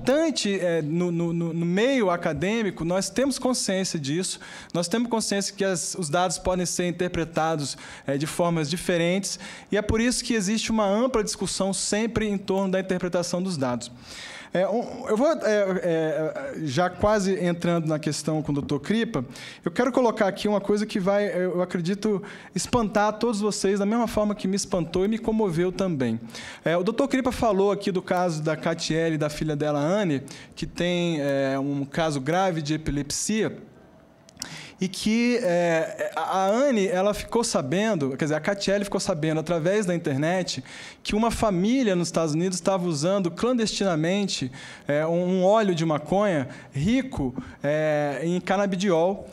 importante no meio acadêmico, nós temos consciência disso, nós temos consciência que os dados podem ser interpretados de formas diferentes, e é por isso que existe uma ampla discussão sempre em torno da interpretação dos dados. Eu vou, já quase entrando na questão com o Dr. Kripa, eu quero colocar aqui uma coisa que vai, eu acredito, espantar todos vocês da mesma forma que me espantou e me comoveu também. O Dr. Kripa falou aqui do caso da Catiele e da filha dela, Anne, que tem um caso grave de epilepsia, e que a Anne, ela ficou sabendo, quer dizer, a Catiele ficou sabendo, através da internet, que uma família nos Estados Unidos estava usando clandestinamente um óleo de maconha rico em canabidiol,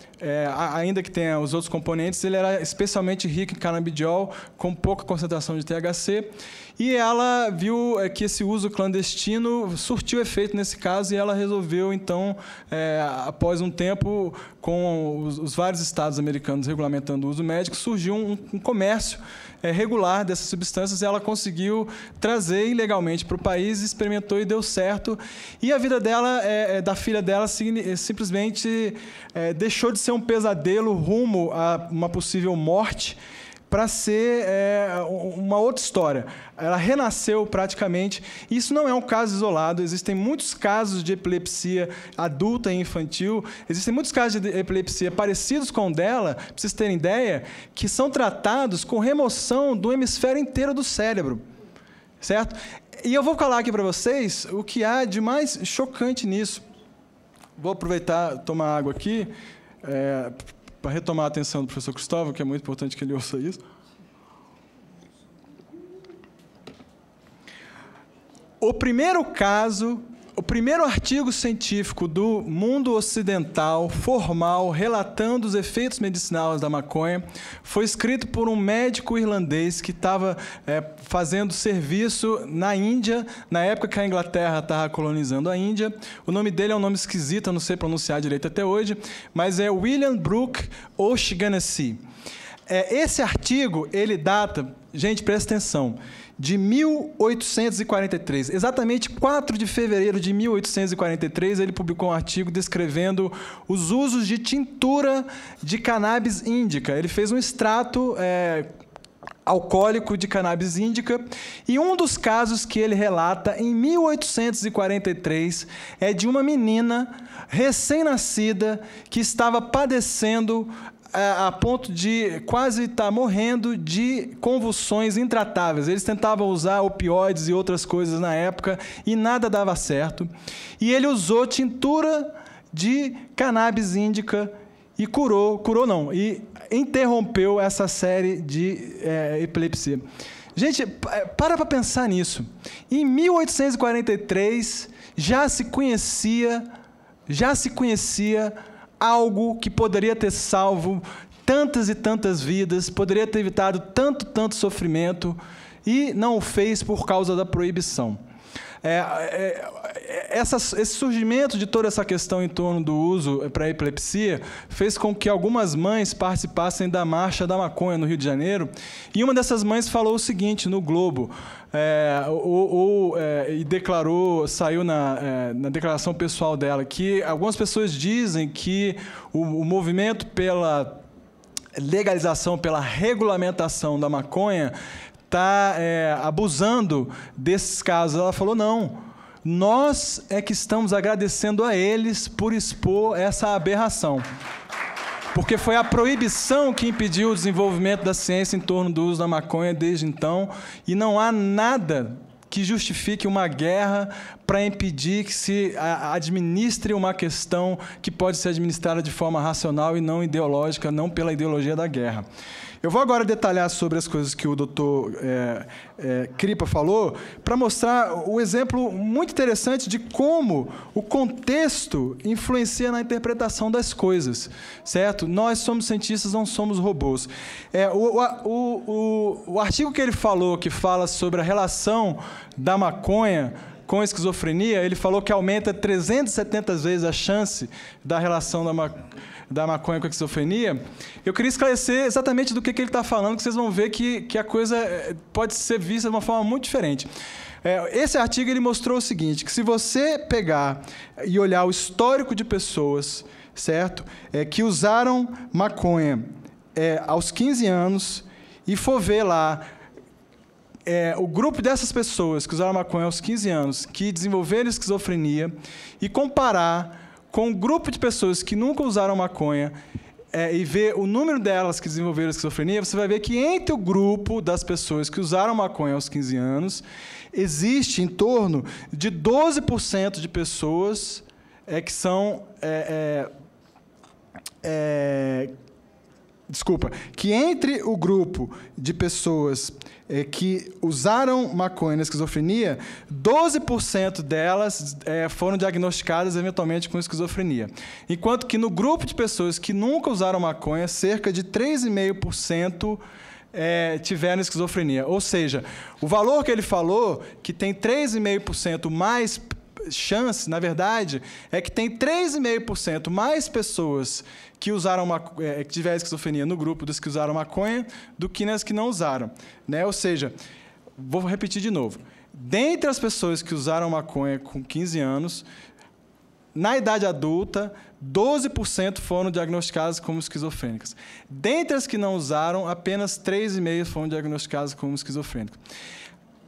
ainda que tenha os outros componentes, ele era especialmente rico em canabidiol, com pouca concentração de THC, e ela viu que esse uso clandestino surtiu efeito nesse caso, e ela resolveu, então, após um tempo, com os vários estados americanos regulamentando o uso médico, surgiu um comércio regular dessas substâncias, e ela conseguiu trazer ilegalmente para o país, experimentou e deu certo. E a vida dela, da filha dela, simplesmente deixou de ser um pesadelo rumo a uma possível morte, para ser uma outra história. Ela renasceu praticamente. Isso não é um caso isolado. Existem muitos casos de epilepsia adulta e infantil. Existem muitos casos de epilepsia parecidos com o dela, para vocês terem ideia, que são tratados com remoção do hemisfério inteiro do cérebro. Certo? E eu vou falar aqui para vocês o que há de mais chocante nisso. Vou aproveitar, tomar água aqui, para retomar a atenção do professor Cristóvão, que é muito importante que ele ouça isso. O primeiro artigo científico do mundo ocidental, formal, relatando os efeitos medicinais da maconha, foi escrito por um médico irlandês que estava fazendo serviço na Índia, na época que a Inglaterra estava colonizando a Índia. O nome dele é um nome esquisito, eu não sei pronunciar direito até hoje, mas é William Brooke O'Shaughnessy. Esse artigo, ele data, gente, presta atenção, de 1843. Exatamente 4 de fevereiro de 1843, ele publicou um artigo descrevendo os usos de tintura de cannabis índica. Ele fez um extrato alcoólico de cannabis índica, e um dos casos que ele relata em 1843 é de uma menina recém-nascida que estava padecendo a ponto de quase estar morrendo de convulsões intratáveis. Eles tentavam usar opioides e outras coisas na época e nada dava certo. E ele usou tintura de cannabis índica e e interrompeu essa série de epilepsia. Gente, para pensar nisso. Em 1843 já se conhecia algo que poderia ter salvo tantas e tantas vidas, poderia ter evitado tanto sofrimento, e não o fez por causa da proibição. Esse surgimento de toda essa questão em torno do uso para a epilepsia fez com que algumas mães participassem da Marcha da Maconha no Rio de Janeiro, e uma dessas mães falou o seguinte no Globo, e declarou, saiu na declaração pessoal dela, que algumas pessoas dizem que o movimento pela legalização, pela regulamentação da maconha está abusando desses casos. Ela falou, não, nós é que estamos agradecendo a eles por expor essa aberração. Porque foi a proibição que impediu o desenvolvimento da ciência em torno do uso da maconha desde então, e não há nada que justifique uma guerra para impedir que se administre uma questão que pode ser administrada de forma racional e não ideológica, não pela ideologia da guerra. Eu vou agora detalhar sobre as coisas que o Dr. Kripa falou, para mostrar o exemplo muito interessante de como o contexto influencia na interpretação das coisas, certo? Nós somos cientistas, não somos robôs. O artigo que ele falou, que fala sobre a relação da maconha com a esquizofrenia, ele falou que aumenta 370 vezes a chance da relação da maconha com a esquizofrenia. Eu queria esclarecer exatamente do que ele está falando, que vocês vão ver que a coisa pode ser vista de uma forma muito diferente. Esse artigo ele mostrou o seguinte, que se você pegar e olhar o histórico de pessoas, certo? Que usaram maconha aos 15 anos e for ver lá o grupo dessas pessoas que usaram maconha aos 15 anos, que desenvolveram esquizofrenia, e comparar com o grupo de pessoas que nunca usaram maconha, e ver o número delas que desenvolveram esquizofrenia, você vai ver que entre o grupo das pessoas que usaram maconha aos 15 anos, existe em torno de 12% de pessoas que são... que entre o grupo de pessoas que usaram maconha na esquizofrenia, 12% delas foram diagnosticadas eventualmente com esquizofrenia. Enquanto que no grupo de pessoas que nunca usaram maconha, cerca de 3,5% tiveram esquizofrenia. Ou seja, o valor que ele falou, que tem 3,5% mais chance, na verdade, é que tem 3,5% mais pessoas que usaram que tiveram esquizofrenia no grupo dos que usaram maconha do que nas que não usaram, né? Ou seja, vou repetir de novo. Dentre as pessoas que usaram maconha com 15 anos, na idade adulta, 12% foram diagnosticadas como esquizofrênicas. Dentre as que não usaram, apenas 3,5% foram diagnosticadas como esquizofrênicas.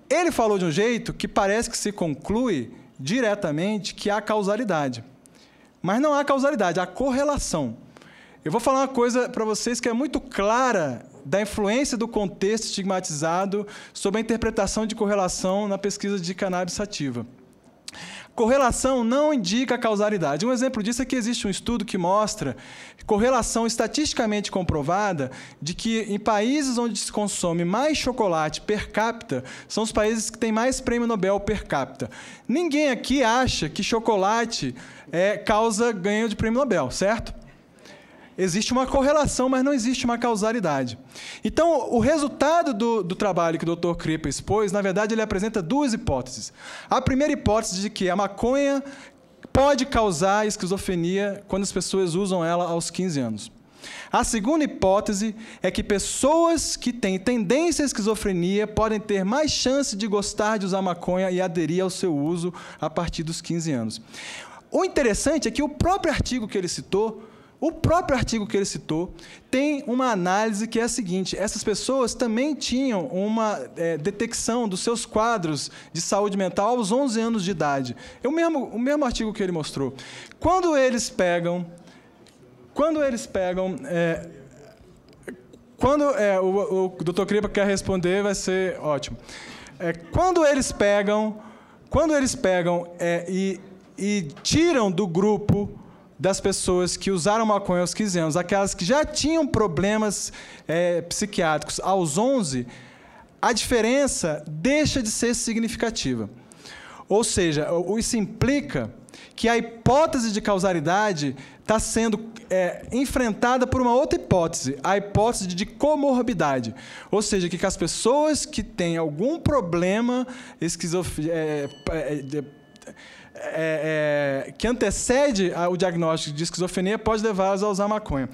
Ele falou de um jeito que parece que se conclui diretamente que há causalidade. Mas não há causalidade, há correlação. Eu vou falar uma coisa para vocês que é muito clara da influência do contexto estigmatizado sobre a interpretação de correlação na pesquisa de cannabis sativa. Correlação não indica causalidade. Um exemplo disso é que existe um estudo que mostra correlação estatisticamente comprovada de que em países onde se consome mais chocolate per capita, são os países que têm mais prêmio Nobel per capita. Ninguém aqui acha que chocolate causa ganho de prêmio Nobel, certo? Existe uma correlação, mas não existe uma causalidade. Então, o resultado do trabalho que o Dr. Kripa expôs, na verdade, ele apresenta duas hipóteses. A primeira hipótese de que a maconha pode causar esquizofrenia quando as pessoas usam ela aos 15 anos. A segunda hipótese é que pessoas que têm tendência à esquizofrenia podem ter mais chance de gostar de usar maconha e aderir ao seu uso a partir dos 15 anos. O interessante é que o próprio artigo que ele citou tem uma análise que é a seguinte: essas pessoas também tinham uma detecção dos seus quadros de saúde mental aos 11 anos de idade. O mesmo artigo que ele mostrou. Quando eles pegam... o Dr. Kripa quer responder, vai ser ótimo. Quando eles pegam e tiram do grupo das pessoas que usaram maconha aos 15 anos, aquelas que já tinham problemas psiquiátricos aos 11, a diferença deixa de ser significativa. Ou seja, isso implica que a hipótese de causalidade está sendo enfrentada por uma outra hipótese, a hipótese de comorbidade. Ou seja, que as pessoas que têm algum problema que antecede o diagnóstico de esquizofrenia pode levá-las a usar maconha.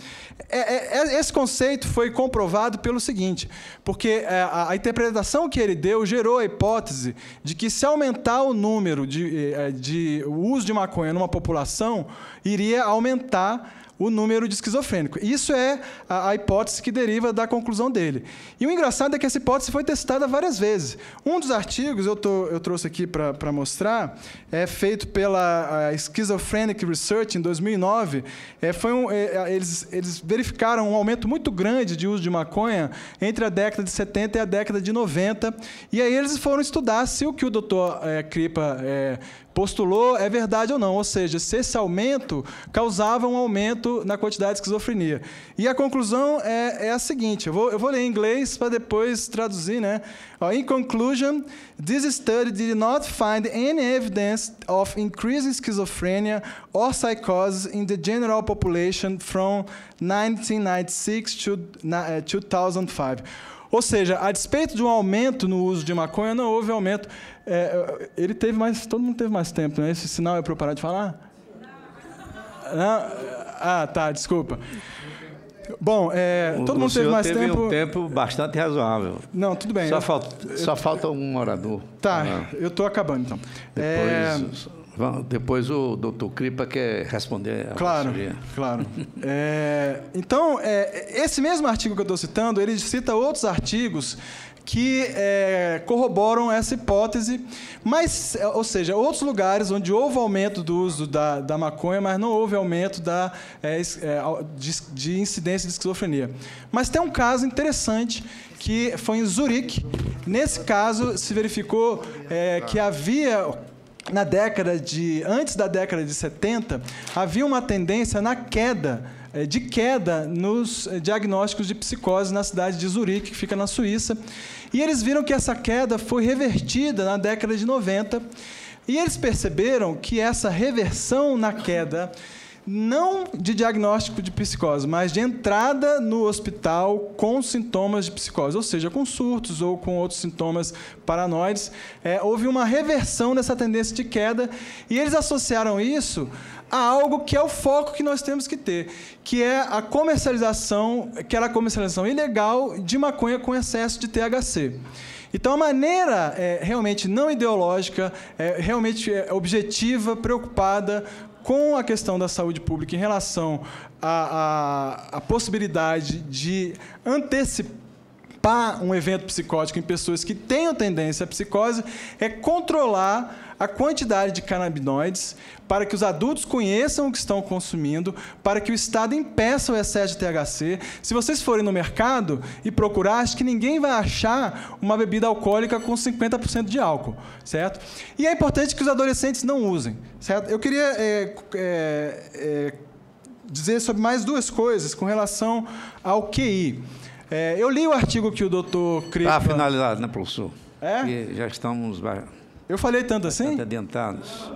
Esse conceito foi comprovado pelo seguinte, porque a interpretação que ele deu gerou a hipótese de que, se aumentar o número de uso de maconha numa população, iria aumentar o número de esquizofrênico. Isso é a hipótese que deriva da conclusão dele. E o engraçado é que essa hipótese foi testada várias vezes. Um dos artigos, eu trouxe aqui para mostrar, feito pela Schizophrenic Research, em 2009, eles verificaram um aumento muito grande de uso de maconha entre a década de 70 e a década de 90, e aí eles foram estudar se o que o Dr. Kripa postulou é verdade ou não, ou seja, se esse aumento causava um aumento na quantidade de esquizofrenia. E a conclusão é a seguinte, eu vou ler em inglês para depois traduzir, né? In conclusion, this study did not find any evidence of increasing schizophrenia or psychosis in the general population from 1996 to 2005. Ou seja, a despeito de um aumento no uso de maconha, não houve aumento. Todo mundo teve mais tempo, né? Esse sinal é para eu parar de falar? Não? Ah, tá, desculpa. Bom, todo mundo teve mais tempo. Um tempo bastante razoável. Não, tudo bem. Só falta um orador. Tá, eu estou acabando, então. Depois o doutor Cripa quer responder a parceria. Claro. Então, esse mesmo artigo que eu estou citando, ele cita outros artigos que corroboram essa hipótese, mas, ou seja, outros lugares onde houve aumento do uso da maconha, mas não houve aumento de incidência de esquizofrenia. Mas tem um caso interessante que foi em Zurique. Nesse caso, se verificou que havia... Antes da década de 70, havia uma tendência de queda nos diagnósticos de psicose na cidade de Zurique, que fica na Suíça. E eles viram que essa queda foi revertida na década de 90. E eles perceberam que essa reversão na queda, não de diagnóstico de psicose, mas de entrada no hospital com sintomas de psicose, ou seja, com surtos ou com outros sintomas paranoides, houve uma reversão dessa tendência de queda, e eles associaram isso a algo que é o foco que nós temos que ter, que é a comercialização, que era a comercialização ilegal de maconha com excesso de THC. Então, a maneira realmente não ideológica, realmente objetiva, preocupada com a questão da saúde pública em relação à possibilidade de antecipar um evento psicótico em pessoas que tenham tendência à psicose, é controlar a quantidade de canabinoides para que os adultos conheçam o que estão consumindo, para que o Estado impeça o excesso de THC. Se vocês forem no mercado e procurar, acho que ninguém vai achar uma bebida alcoólica com 50% de álcool, certo? E é importante que os adolescentes não usem, certo? Eu queria dizer sobre mais duas coisas com relação ao QI. Eu li o artigo que o doutor Cripa... Para finalizar, né, professor? Que já estamos... Eu falei tanto assim? Adiantados.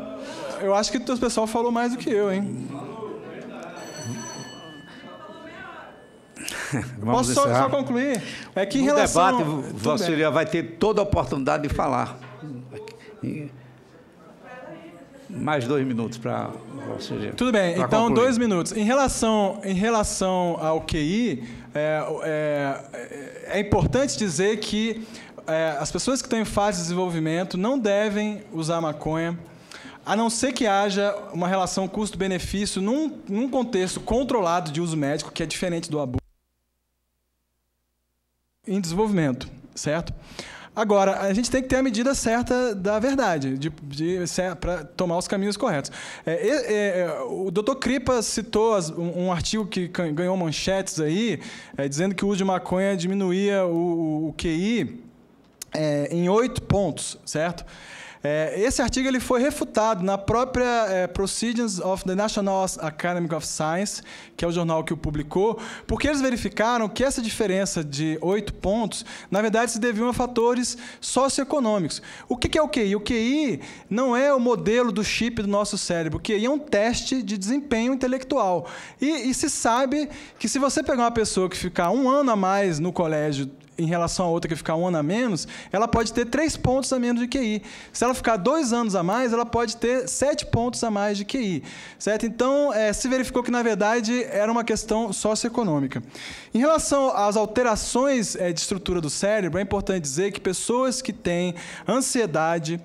Eu acho que o pessoal falou mais do que eu, hein? Posso só concluir? É que em relação... No debate, você vai ter toda a oportunidade de falar. Mais 2 minutos para você. Tudo bem, então concluir. 2 minutos. Em relação ao QI, é importante dizer que as pessoas que estão em fase de desenvolvimento não devem usar maconha, a não ser que haja uma relação custo-benefício num contexto controlado de uso médico, que é diferente do abuso em desenvolvimento, certo? Agora, a gente tem que ter a medida certa da verdade, para tomar os caminhos corretos. O Dr. Cripa citou um artigo que ganhou manchetes aí, dizendo que o uso de maconha diminuía o QI em 8 pontos, certo? Esse artigo ele foi refutado na própria Proceedings of the National Academy of Science, que é o jornal que o publicou, porque eles verificaram que essa diferença de 8 pontos, na verdade, se deviam a fatores socioeconômicos. O que é o QI? O QI não é o modelo do chip do nosso cérebro. O QI é um teste de desempenho intelectual. E se sabe que se você pegar uma pessoa que ficar 1 ano a mais no colégio em relação a outra que ficar 1 ano a menos, ela pode ter 3 pontos a menos de QI. Se ela ficar 2 anos a mais, ela pode ter 7 pontos a mais de QI. Certo? Então, se verificou que, na verdade, era uma questão socioeconômica. Em relação às alterações de estrutura do cérebro, é importante dizer que pessoas que têm ansiedade,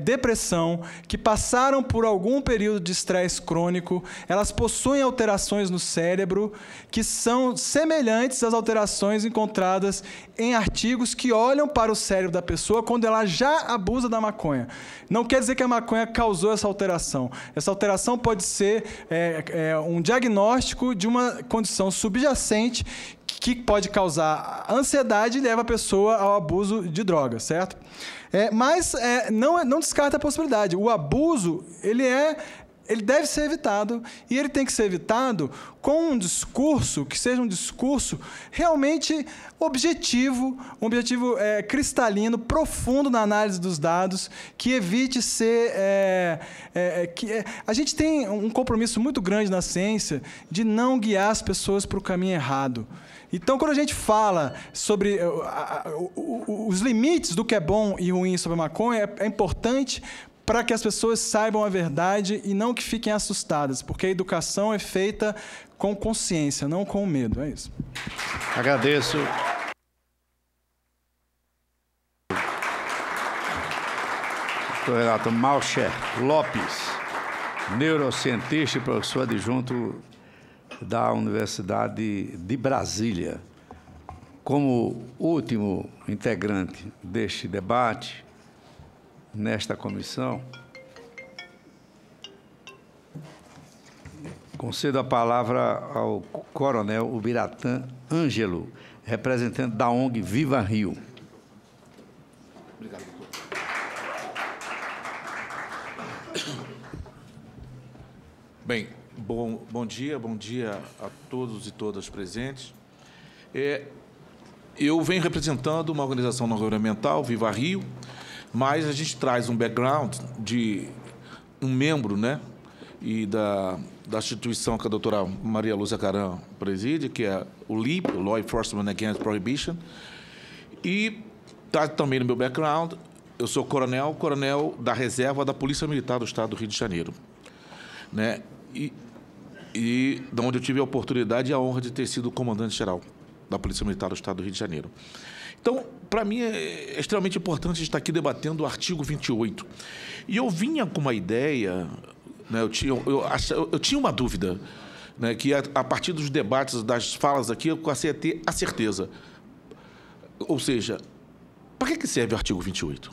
depressão, que passaram por algum período de estresse crônico, elas possuem alterações no cérebro que são semelhantes às alterações encontradas em artigos que olham para o cérebro da pessoa quando ela já abusa da maconha. Não quer dizer que a maconha causou essa alteração. Essa alteração pode ser um diagnóstico de uma condição subjacente que pode causar ansiedade e leva a pessoa ao abuso de drogas, certo? Mas não descarta a possibilidade. O abuso, ele deve ser evitado, e ele tem que ser evitado com um discurso que seja um discurso realmente objetivo, um objetivo cristalino, profundo na análise dos dados, que evite ser... a gente tem um compromisso muito grande na ciência de não guiar as pessoas para o caminho errado. Então, quando a gente fala sobre os limites do que é bom e ruim sobre a maconha, é importante para que as pessoas saibam a verdade e não que fiquem assustadas, porque a educação é feita com consciência, não com medo. É isso. Agradeço. Doutor Renato Malcher Lopes, neurocientista e professor adjunto da Universidade de Brasília. Como último integrante deste debate, nesta comissão, concedo a palavra ao coronel Ubiratã Ângelo, representante da ONG Viva Rio. Obrigado, doutor. Bem, bom dia a todos e todas presentes. Eu venho representando uma organização não governamental, Viva Rio, mas a gente traz um background de um membro, né, e da instituição que a doutora Maria Lúcia Caram preside, que é o LEAP, o Law Enforcement Against Prohibition, e está também no meu background, eu sou coronel da reserva da Polícia Militar do Estado do Rio de Janeiro, né, e de onde eu tive a oportunidade e a honra de ter sido comandante-geral da Polícia Militar do Estado do Rio de Janeiro. Então, para mim, é extremamente importante estar aqui debatendo o artigo 28. E eu vinha com uma ideia, né, eu tinha uma dúvida, né, que a partir dos debates, das falas aqui, eu passei a ter a certeza. Ou seja, para que serve o artigo 28?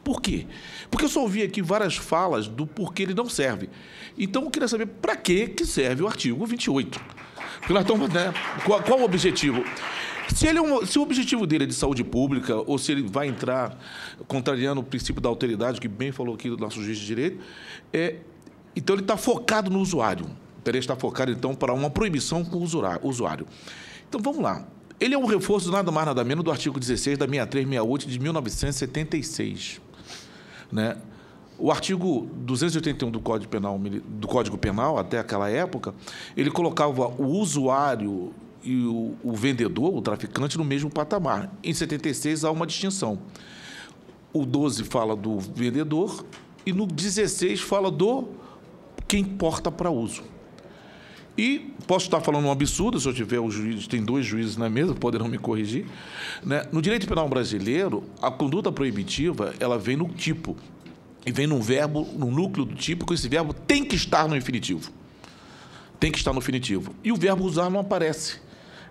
Por quê? Porque eu só ouvi aqui várias falas do porquê ele não serve. Então, eu queria saber para que serve o artigo 28. Porque nós estamos, né, qual o objetivo? Se o objetivo dele é de saúde pública, ou se ele vai entrar contrariando o princípio da alteridade, que bem falou aqui do nosso juiz de direito, então ele está focado no usuário. Ele está focado, então, para uma proibição com o usuário. Então, vamos lá. Ele é um reforço, nada mais, nada menos, do artigo 16 da 6368 de 1976. Né? O artigo 281 do Código Penal, até aquela época, ele colocava o usuário e o vendedor, o traficante, no mesmo patamar. Em 76 há uma distinção. O 12 fala do vendedor e no 16 fala do quem porta para uso. E posso estar falando um absurdo, se eu tiver o juiz, tem 2 juízes na mesa, poderão me corrigir. Né? No direito penal brasileiro, a conduta proibitiva ela vem no tipo, e vem num verbo, no núcleo do tipo, que esse verbo tem que estar no infinitivo. Tem que estar no infinitivo. E o verbo usar não aparece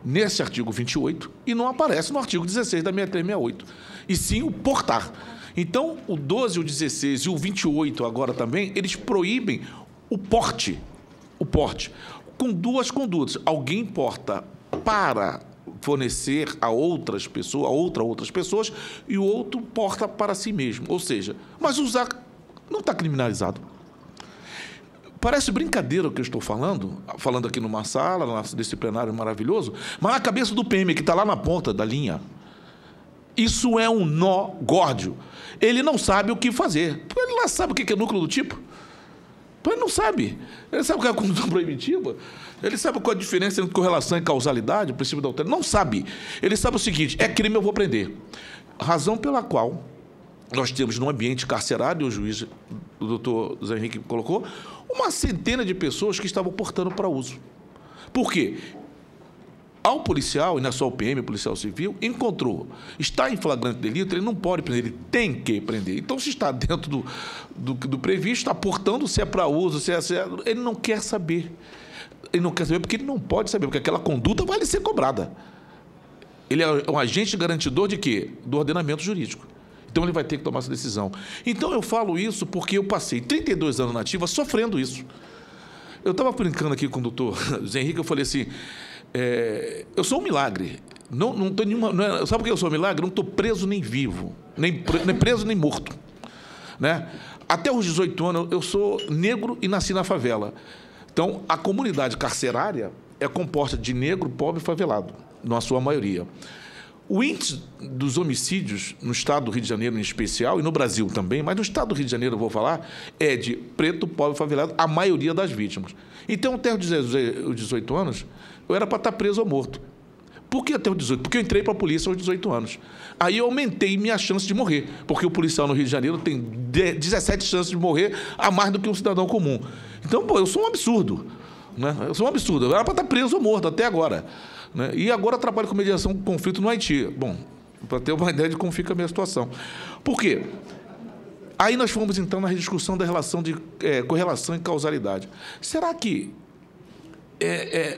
nesse artigo 28 e não aparece no artigo 16 da 6368. E sim o portar. Então, o 12, o 16 e o 28 agora também, eles proíbem o porte. O porte. Com 2 condutas. Alguém porta para fornecer a outras pessoas e o outro porta para si mesmo. Ou seja, mas usar não está criminalizado. Parece brincadeira o que eu estou falando aqui numa sala, nesse plenário maravilhoso, mas na cabeça do PM, que está lá na ponta da linha, isso é um nó górdio. Ele não sabe o que fazer. Ele não sabe o que é núcleo do tipo. Ele não sabe. Ele sabe o que é a conduta proibitiva. Ele sabe qual a diferença entre correlação e causalidade, o princípio da alteridade. Não sabe. Ele sabe o seguinte, é crime, eu vou prender. Razão pela qual nós temos no ambiente carcerário, o juiz, o doutor Zé Henrique colocou, uma centena de pessoas que estavam portando para uso. Por quê? Ao policial, e não é só o PM, o policial civil, está em flagrante delito, ele não pode prender, ele tem que prender. Então, se está dentro do previsto, está portando, se é para uso, ele não quer saber. Ele não quer saber porque ele não pode saber, porque aquela conduta vai lhe ser cobrada. Ele é um agente garantidor de quê? Do ordenamento jurídico. Então, ele vai ter que tomar essa decisão. Então, eu falo isso porque eu passei 32 anos na ativa sofrendo isso. Eu estava brincando aqui com o doutor Zé Henrique, eu falei assim, eu sou um milagre. Não tô nenhuma, sabe por que eu sou um milagre? Não estou preso nem vivo, nem preso nem morto. Né? Até os 18 anos, eu sou negro e nasci na favela. Então, a comunidade carcerária é composta de negro, pobre e favelado, na sua maioria. O índice dos homicídios no estado do Rio de Janeiro, em especial, e no Brasil também, mas no estado do Rio de Janeiro, eu vou falar, é de preto, pobre e favelado, a maioria das vítimas. Então, até os 18 anos, eu era para estar preso ou morto. Por que até os 18? Porque eu entrei para a polícia aos 18 anos. Aí eu aumentei minha chance de morrer, porque o policial no Rio de Janeiro tem 17 chances de morrer a mais do que um cidadão comum. Então, pô, eu sou um absurdo. Né? Eu sou um absurdo. Eu era para estar preso ou morto até agora. Né? E agora eu trabalho com mediação com conflito no Haiti. Bom, para ter uma ideia de como fica a minha situação. Por quê? Aí nós fomos, então, na discussão da relação de correlação e causalidade. Será que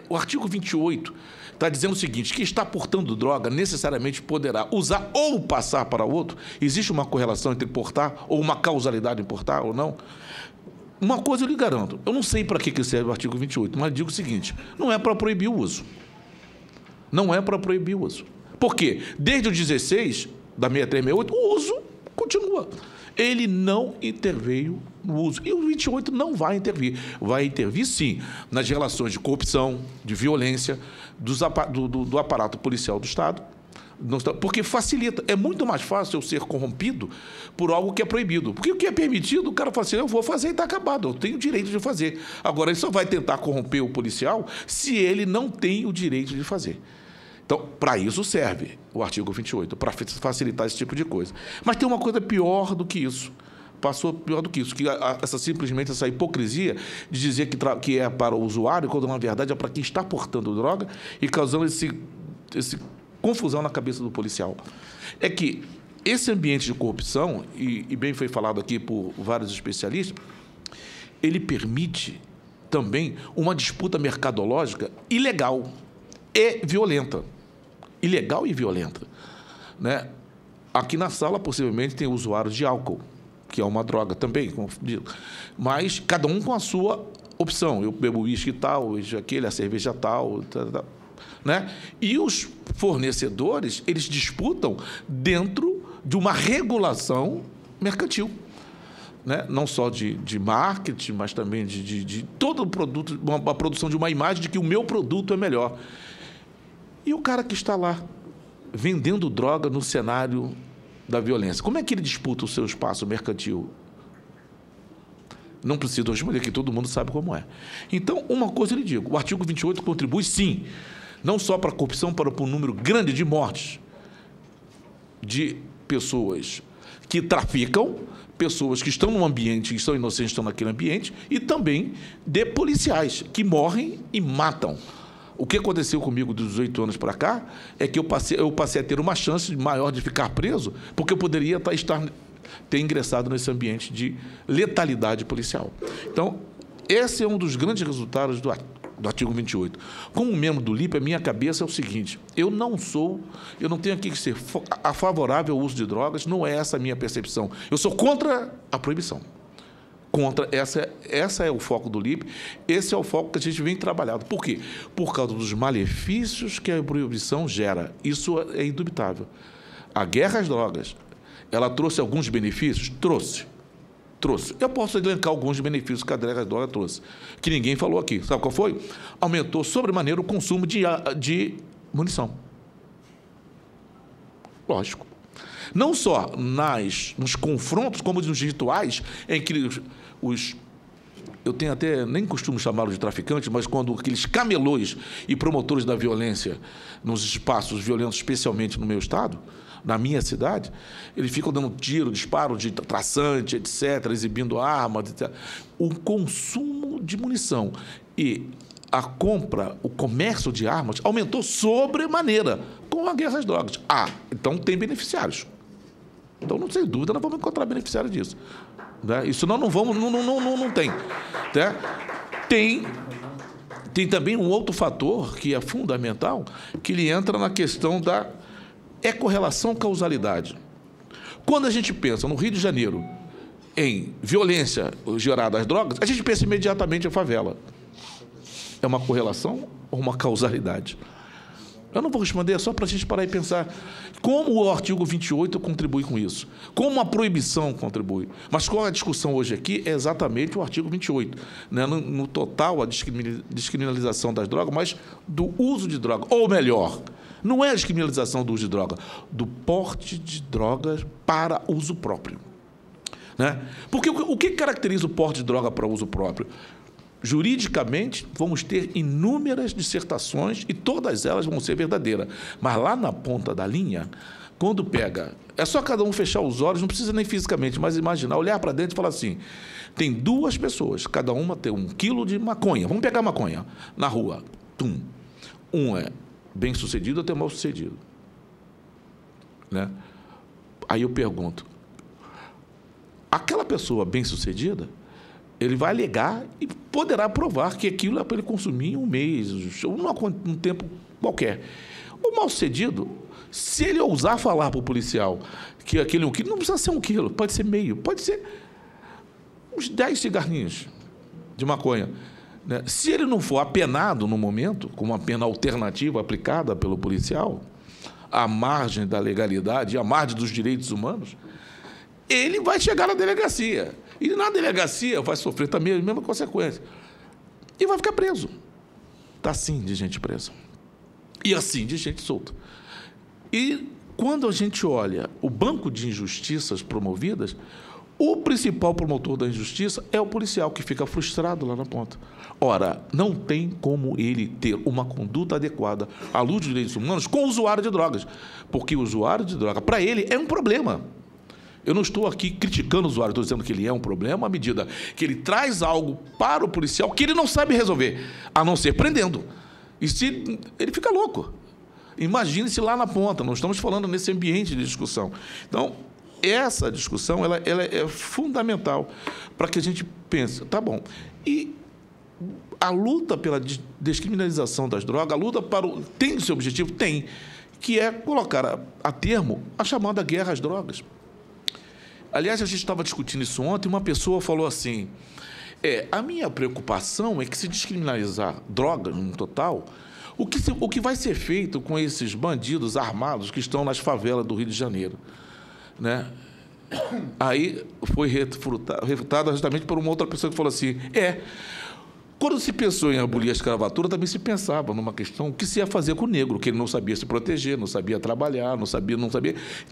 o artigo 28 está dizendo o seguinte, que está portando droga necessariamente poderá usar ou passar para outro? Existe uma correlação entre portar ou uma causalidade em portar ou não? Uma coisa eu lhe garanto, eu não sei para que serve o artigo 28, mas digo o seguinte, não é para proibir o uso. Não é para proibir o uso. Por quê? Desde o 16 da 6368, o uso continua. Ele não interveio no uso. E o 28 não vai intervir. Vai intervir, sim, nas relações de corrupção, de violência, do aparato policial do Estado, porque facilita. É muito mais fácil eu ser corrompido por algo que é proibido. Porque o que é permitido, o cara fala assim, eu vou fazer e está acabado, eu tenho o direito de fazer. Agora, ele só vai tentar corromper o policial se ele não tem o direito de fazer. Então, para isso serve o artigo 28, para facilitar esse tipo de coisa. Mas tem uma coisa pior do que isso. Passou pior do que isso, que simplesmente essa hipocrisia de dizer que é para o usuário, quando na verdade é para quem está portando droga e causando esse confusão na cabeça do policial. É que esse ambiente de corrupção, e bem foi falado aqui por vários especialistas, ele permite também uma disputa mercadológica ilegal e violenta. Ilegal e violenta. Né? Aqui na sala, possivelmente, tem usuários de álcool, que é uma droga também, mas cada um com a sua opção. Eu bebo uísque tal, aquele, a cerveja tal, né? E os fornecedores, eles disputam dentro de uma regulação mercantil. Né? Não só de marketing, mas também de todo o produto, a produção de uma imagem de que o meu produto é melhor. E o cara que está lá, vendendo droga no cenário da violência, como é que ele disputa o seu espaço mercantil? Não preciso responder, que todo mundo sabe como é. Então, uma coisa eu lhe digo, o artigo 28 contribui, sim, não só para a corrupção, para um número grande de mortes de pessoas que traficam, pessoas que estão no ambiente, que estão inocentes, estão naquele ambiente, e também de policiais que morrem e matam. O que aconteceu comigo dos 18 anos para cá é que eu passei a ter uma chance maior de ficar preso, porque eu poderia ter ingressado nesse ambiente de letalidade policial. Então, esse é um dos grandes resultados do artigo 28. Como membro do LIP, a minha cabeça é o seguinte, eu não tenho aqui que ser favorável ao uso de drogas, não é essa a minha percepção. Eu sou contra a proibição. Essa é o foco do LIP, esse é o foco que a gente vem trabalhando. Por quê? Por causa dos malefícios que a proibição gera. Isso é indubitável. A guerra às drogas, ela trouxe alguns benefícios? Trouxe. Eu posso elencar alguns benefícios que a guerra às drogas trouxe, que ninguém falou aqui. Sabe qual foi? Aumentou sobremaneira o consumo de munição. Lógico. Não só nos confrontos, como nos rituais, em que eu tenho até, nem costumo chamá-los de traficantes, mas quando aqueles camelôs e promotores da violência nos espaços violentos, especialmente no meu estado, na minha cidade, eles ficam dando tiro, disparo de traçante, etc., exibindo armas, etc. O consumo de munição e a compra, o comércio de armas aumentou sobremaneira com a guerra às drogas. Então tem beneficiários. Então, não sem dúvida, nós vamos encontrar beneficiários disso. Né? Isso não tem. Né? Tem também um outro fator que é fundamental, que ele entra na questão da correlação-causalidade. Quando a gente pensa no Rio de Janeiro em violência gerada às drogas, a gente pensa imediatamente em favela. É uma correlação ou uma causalidade? Eu não vou responder, é só para a gente parar e pensar como o artigo 28 contribui com isso, como a proibição contribui. Mas qual a discussão hoje aqui é exatamente o artigo 28, né? No total, a descriminalização das drogas, mas do uso de droga. Ou melhor, não é a descriminalização do uso de droga, do porte de drogas para uso próprio. Né? Porque o que caracteriza o porte de droga para uso próprio? juridicamente, vamos ter inúmeras dissertações e todas elas vão ser verdadeiras. Mas lá na ponta da linha, quando pega... É só cada um fechar os olhos, não precisa nem fisicamente, mas imaginar, olhar para dentro e falar assim, tem duas pessoas, cada uma tem 1 quilo de maconha. Vamos pegar maconha na rua. Tum. Um é bem-sucedido, outro é mal-sucedido. Né? Aí eu pergunto, aquela pessoa bem-sucedida, ele vai alegar e poderá provar que aquilo é para ele consumir em um mês, um tempo qualquer. O mal-sucedido, se ele ousar falar para o policial que aquele 1 quilo, não precisa ser 1 quilo, pode ser meio, pode ser uns 10 cigarrinhos de maconha. Né? Se ele não for apenado no momento, com uma pena alternativa aplicada pelo policial, à margem da legalidade, à margem dos direitos humanos, ele vai chegar na delegacia. E na delegacia vai sofrer também a mesma consequência. E vai ficar preso. Está assim de gente presa. E assim de gente solta. E quando a gente olha o banco de injustiças promovidas, o principal promotor da injustiça é o policial, que fica frustrado lá na ponta. Ora, não tem como ele ter uma conduta adequada à luz dos direitos humanos com o usuário de drogas. Porque o usuário de droga, para ele, é um problema. Eu não estou aqui criticando o usuário, estou dizendo que ele é um problema à medida que ele traz algo para o policial que ele não sabe resolver, a não ser prendendo. E se ele fica louco. Imagine-se lá na ponta, não estamos falando nesse ambiente de discussão. Então, essa discussão ela é fundamental para que a gente pense, tá bom, e a luta pela descriminalização das drogas, a luta tem o seu objetivo? Tem, que é colocar a termo a chamada guerra às drogas. Aliás, a gente estava discutindo isso ontem, uma pessoa falou assim, a minha preocupação é que se descriminalizar drogas no total, o que vai ser feito com esses bandidos armados que estão nas favelas do Rio de Janeiro? Né? Aí foi refutada justamente por uma outra pessoa que falou assim, quando se pensou em abolir a escravatura, também se pensava numa questão, o que se ia fazer com o negro, que ele não sabia se proteger, não sabia trabalhar, não sabia.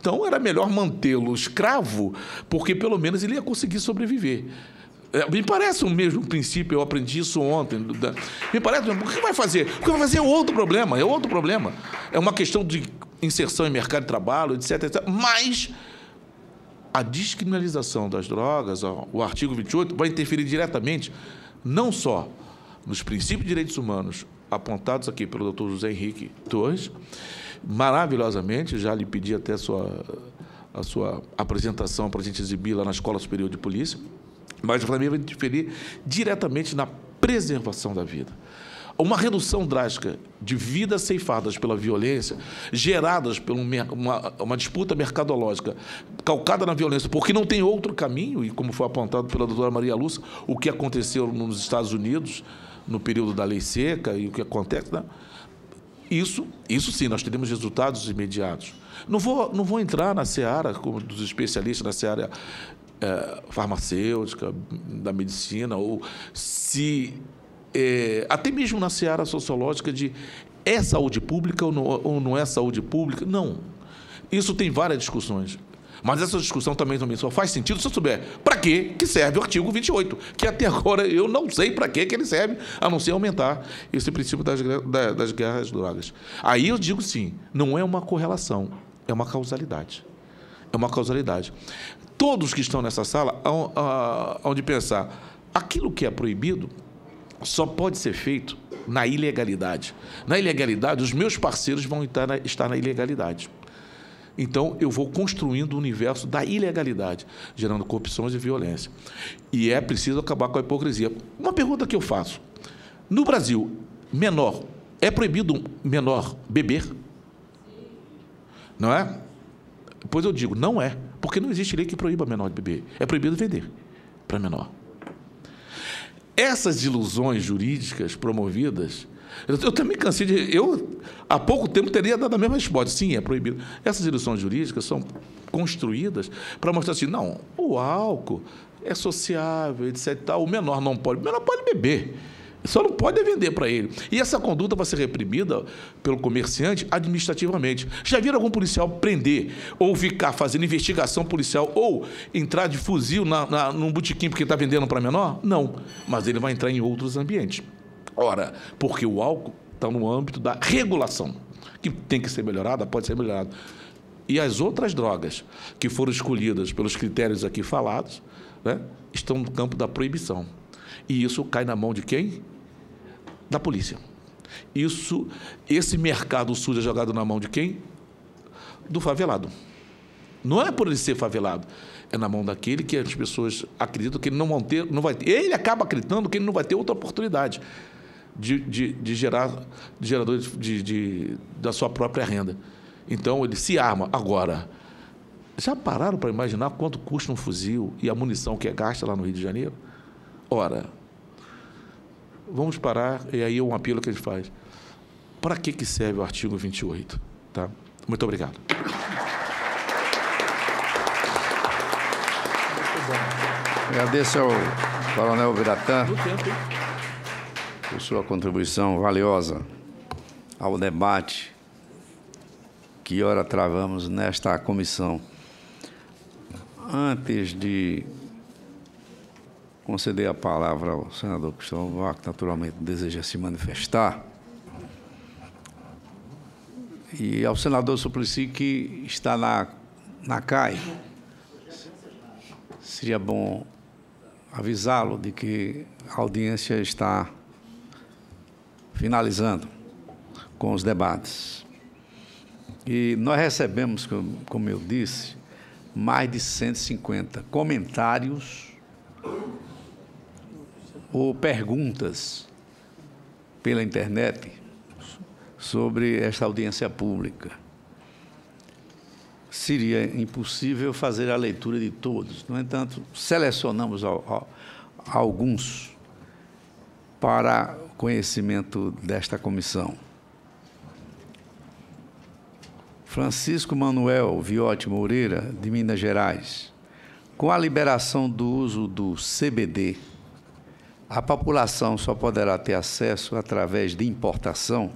Então, era melhor mantê-lo escravo, porque, pelo menos, ele ia conseguir sobreviver. Me parece o mesmo princípio, eu aprendi isso ontem. Me parece, o que vai fazer? O que vai fazer é outro problema, É uma questão de inserção em mercado de trabalho, etc, etc. Mas a descriminalização das drogas, o artigo 28, vai interferir diretamente não só nos princípios de direitos humanos apontados aqui pelo Dr. José Henrique Torres, maravilhosamente, já lhe pedi até a sua apresentação para a gente exibir lá na Escola Superior de Polícia, mas também vai interferir diretamente na preservação da vida. Uma redução drástica de vidas ceifadas pela violência, geradas por uma disputa mercadológica calcada na violência, porque não tem outro caminho, e como foi apontado pela doutora Maria Lúcia, o que aconteceu nos Estados Unidos, no período da lei seca, e o que acontece, né? Isso sim, nós teremos resultados imediatos. Não vou entrar na seara, como dos especialistas na seara farmacêutica, da medicina, ou se... até mesmo na seara sociológica de é saúde pública ou não é saúde pública. Não. Isso tem várias discussões. Mas essa discussão também só faz sentido se eu souber para que serve o artigo 28, que até agora eu não sei para que ele serve, a não ser aumentar esse princípio das guerras às drogas. Aí eu digo sim, não é uma correlação, é uma causalidade. É uma causalidade. Todos que estão nessa sala hão de pensar, aquilo que é proibido só pode ser feito na ilegalidade. Na ilegalidade, os meus parceiros vão estar na ilegalidade. Então, eu vou construindo o universo da ilegalidade, gerando corrupções e violência. E é preciso acabar com a hipocrisia. Uma pergunta que eu faço. No Brasil, é proibido menor beber? Não é? Pois eu digo, não é, porque não existe lei que proíba menor de beber. É proibido vender para menor. Essas ilusões jurídicas promovidas, eu também cansei de... Eu, há pouco tempo, teria dado a mesma resposta. Sim, é proibido. Essas ilusões jurídicas são construídas para mostrar assim, não, o álcool é sociável, etc. O menor não pode. O menor pode beber. Só não pode vender para ele. E essa conduta vai ser reprimida pelo comerciante administrativamente. Já viram algum policial prender ou ficar fazendo investigação policial ou entrar de fuzil num botequim porque está vendendo para menor? Não. Mas ele vai entrar em outros ambientes. Ora, porque o álcool está no âmbito da regulação, que tem que ser melhorada, pode ser melhorada. E as outras drogas que foram escolhidas pelos critérios aqui falados, né, estão no campo da proibição. E isso cai na mão de quem? Da polícia. Esse mercado sujo é jogado na mão de quem? Do favelado. Não é por ele ser favelado, é na mão daquele que as pessoas acreditam que ele não vai ter. Ele acaba acreditando que ele não vai ter outra oportunidade de gerador da sua própria renda. Então, ele se arma. Agora, já pararam para imaginar quanto custa um fuzil e a munição que é gasta lá no Rio de Janeiro? Ora, vamos parar, e aí é um apelo que a gente faz. Para que serve o artigo 28? Tá? Muito obrigado. Agradeço ao Coronel Ubiratã por sua contribuição valiosa ao debate que ora travamos nesta comissão. Antes de conceder a palavra ao senador Cristóvão Buarque, que naturalmente deseja se manifestar, e ao senador Suplicy, que está na CAI, seria bom avisá-lo de que a audiência está finalizando com os debates. E nós recebemos, como eu disse, mais de 150 comentários ou perguntas pela internet sobre esta audiência pública. Seria impossível fazer a leitura de todos. No entanto, selecionamos alguns para conhecimento desta comissão. Francisco Manuel Viotti Moreira, de Minas Gerais. Com a liberação do uso do CBD, a população só poderá ter acesso através de importação,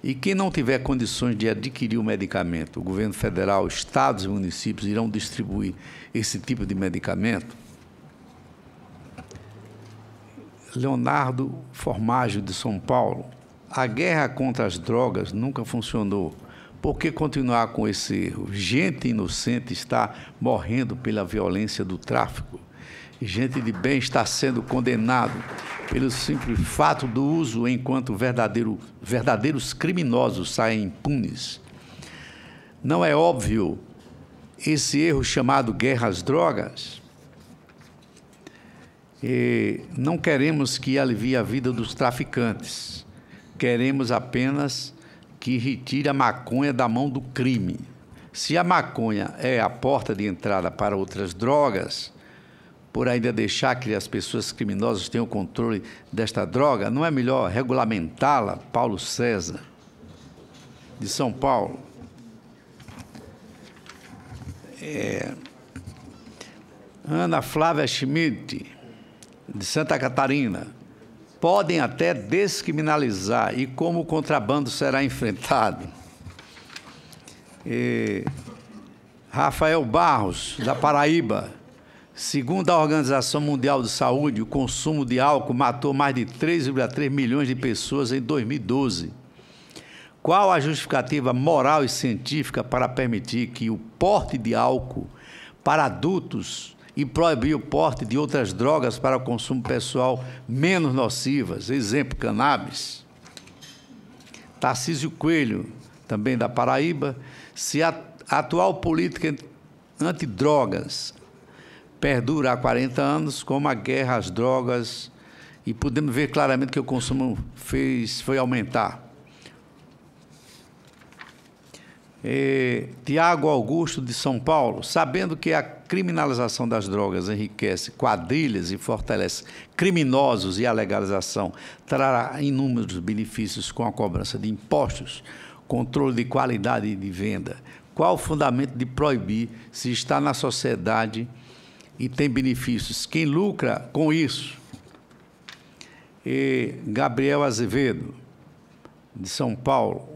e quem não tiver condições de adquirir o medicamento, o governo federal, estados e municípios irão distribuir esse tipo de medicamento? Leonardo Formaggio, de São Paulo. A guerra contra as drogas nunca funcionou. Por que continuar com esse erro? Gente inocente está morrendo pela violência do tráfico. E gente de bem está sendo condenado pelo simples fato do uso, enquanto verdadeiros criminosos saem impunes. Não é óbvio esse erro chamado guerra às drogas? E não queremos que alivie a vida dos traficantes. Queremos apenas que retire a maconha da mão do crime. Se a maconha é a porta de entrada para outras drogas, por ainda deixar que as pessoas criminosas tenham controle desta droga, não é melhor regulamentá-la? Paulo César, de São Paulo. Ana Flávia Schmidt, de Santa Catarina. Podem até descriminalizar. E como o contrabando será enfrentado? Rafael Barros, da Paraíba. Segundo a Organização Mundial de Saúde, o consumo de álcool matou mais de 3,3 milhões de pessoas em 2012. Qual a justificativa moral e científica para permitir que o porte de álcool para adultos e proibir o porte de outras drogas para o consumo pessoal menos nocivas? Exemplo, cannabis. Tarcísio Coelho, também da Paraíba. Se a atual política antidrogas perdura há 40 anos, como a guerra às drogas, e podemos ver claramente que o consumo foi aumentar. Tiago Augusto, de São Paulo. Sabendo que a criminalização das drogas enriquece quadrilhas e fortalece criminosos e a legalização trará inúmeros benefícios com a cobrança de impostos, controle de qualidade de venda, qual o fundamento de proibir se está na sociedade e tem benefícios? Quem lucra com isso? e Gabriel Azevedo, de São Paulo,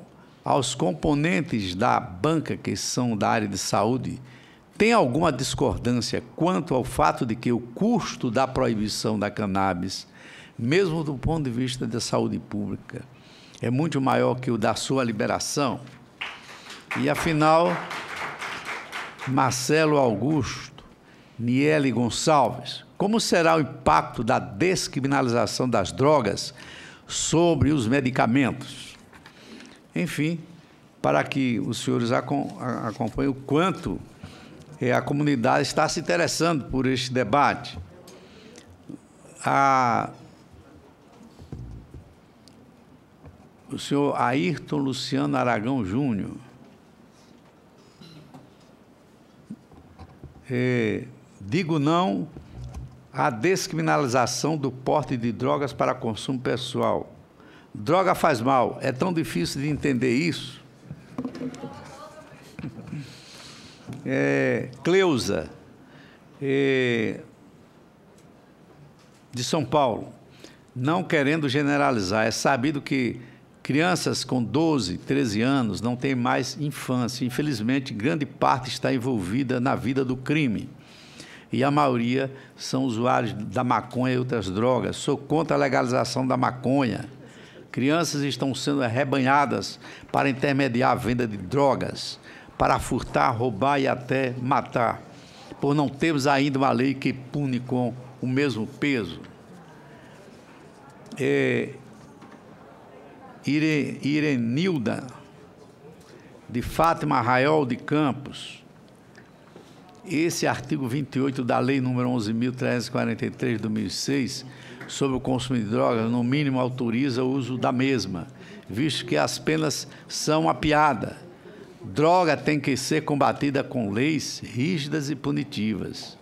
aos componentes da banca que são da área de saúde, tem alguma discordância quanto ao fato de que o custo da proibição da cannabis, mesmo do ponto de vista da saúde pública, é muito maior que o da sua liberação? E, afinal, Marcelo Augusto, Niele Gonçalves, como será o impacto da descriminalização das drogas sobre os medicamentos? Enfim, para que os senhores acompanhem o quanto a comunidade está se interessando por este debate. O senhor Ayrton Luciano Aragão Júnior. Digo não à descriminalização do porte de drogas para consumo pessoal. Droga faz mal. É tão difícil de entender isso? Cleusa, de São Paulo, não querendo generalizar, é sabido que crianças com 12, 13 anos não têm mais infância. Infelizmente, grande parte está envolvida na vida do crime. E a maioria são usuários da maconha e outras drogas. Sou contra a legalização da maconha. Crianças estão sendo arrebanhadas para intermediar a venda de drogas, para furtar, roubar e até matar, por não termos ainda uma lei que pune com o mesmo peso. Irenilda, de Fátima Arraiol de Campos. Esse artigo 28 da Lei nº 11.343, de 2006, sobre o consumo de drogas, no mínimo autoriza o uso da mesma, visto que as penas são uma piada. Droga tem que ser combatida com leis rígidas e punitivas.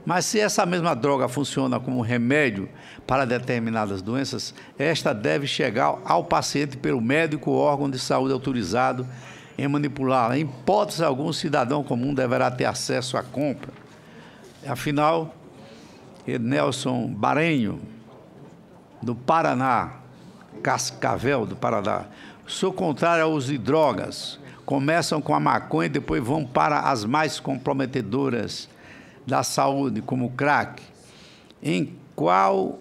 Mas se essa mesma droga funciona como remédio para determinadas doenças, esta deve chegar ao paciente pelo médico ou órgão de saúde autorizado em manipulá-la. Em hipótese alguma, o cidadão comum deverá ter acesso à compra. Afinal, Nelson Barenho, do Paraná, Cascavel, do Paraná, sou contrário ao uso de drogas. Começam com a maconha e depois vão para as mais comprometedoras da saúde, como o crack. Em qual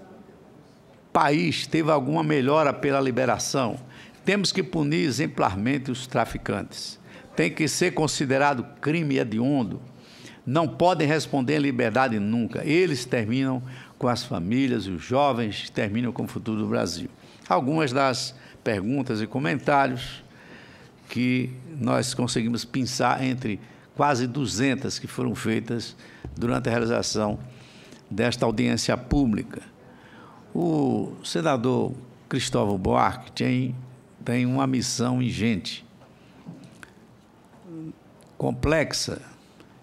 país teve alguma melhora pela liberação? Temos que punir exemplarmente os traficantes. Tem que ser considerado crime hediondo. Não podem responder em liberdade nunca. Eles terminam com as famílias, e os jovens terminam com o futuro do Brasil. Algumas das perguntas e comentários que nós conseguimos pensar entre quase 200 que foram feitas durante a realização desta audiência pública. O senador Cristóvão Buarque tem uma missão ingente, complexa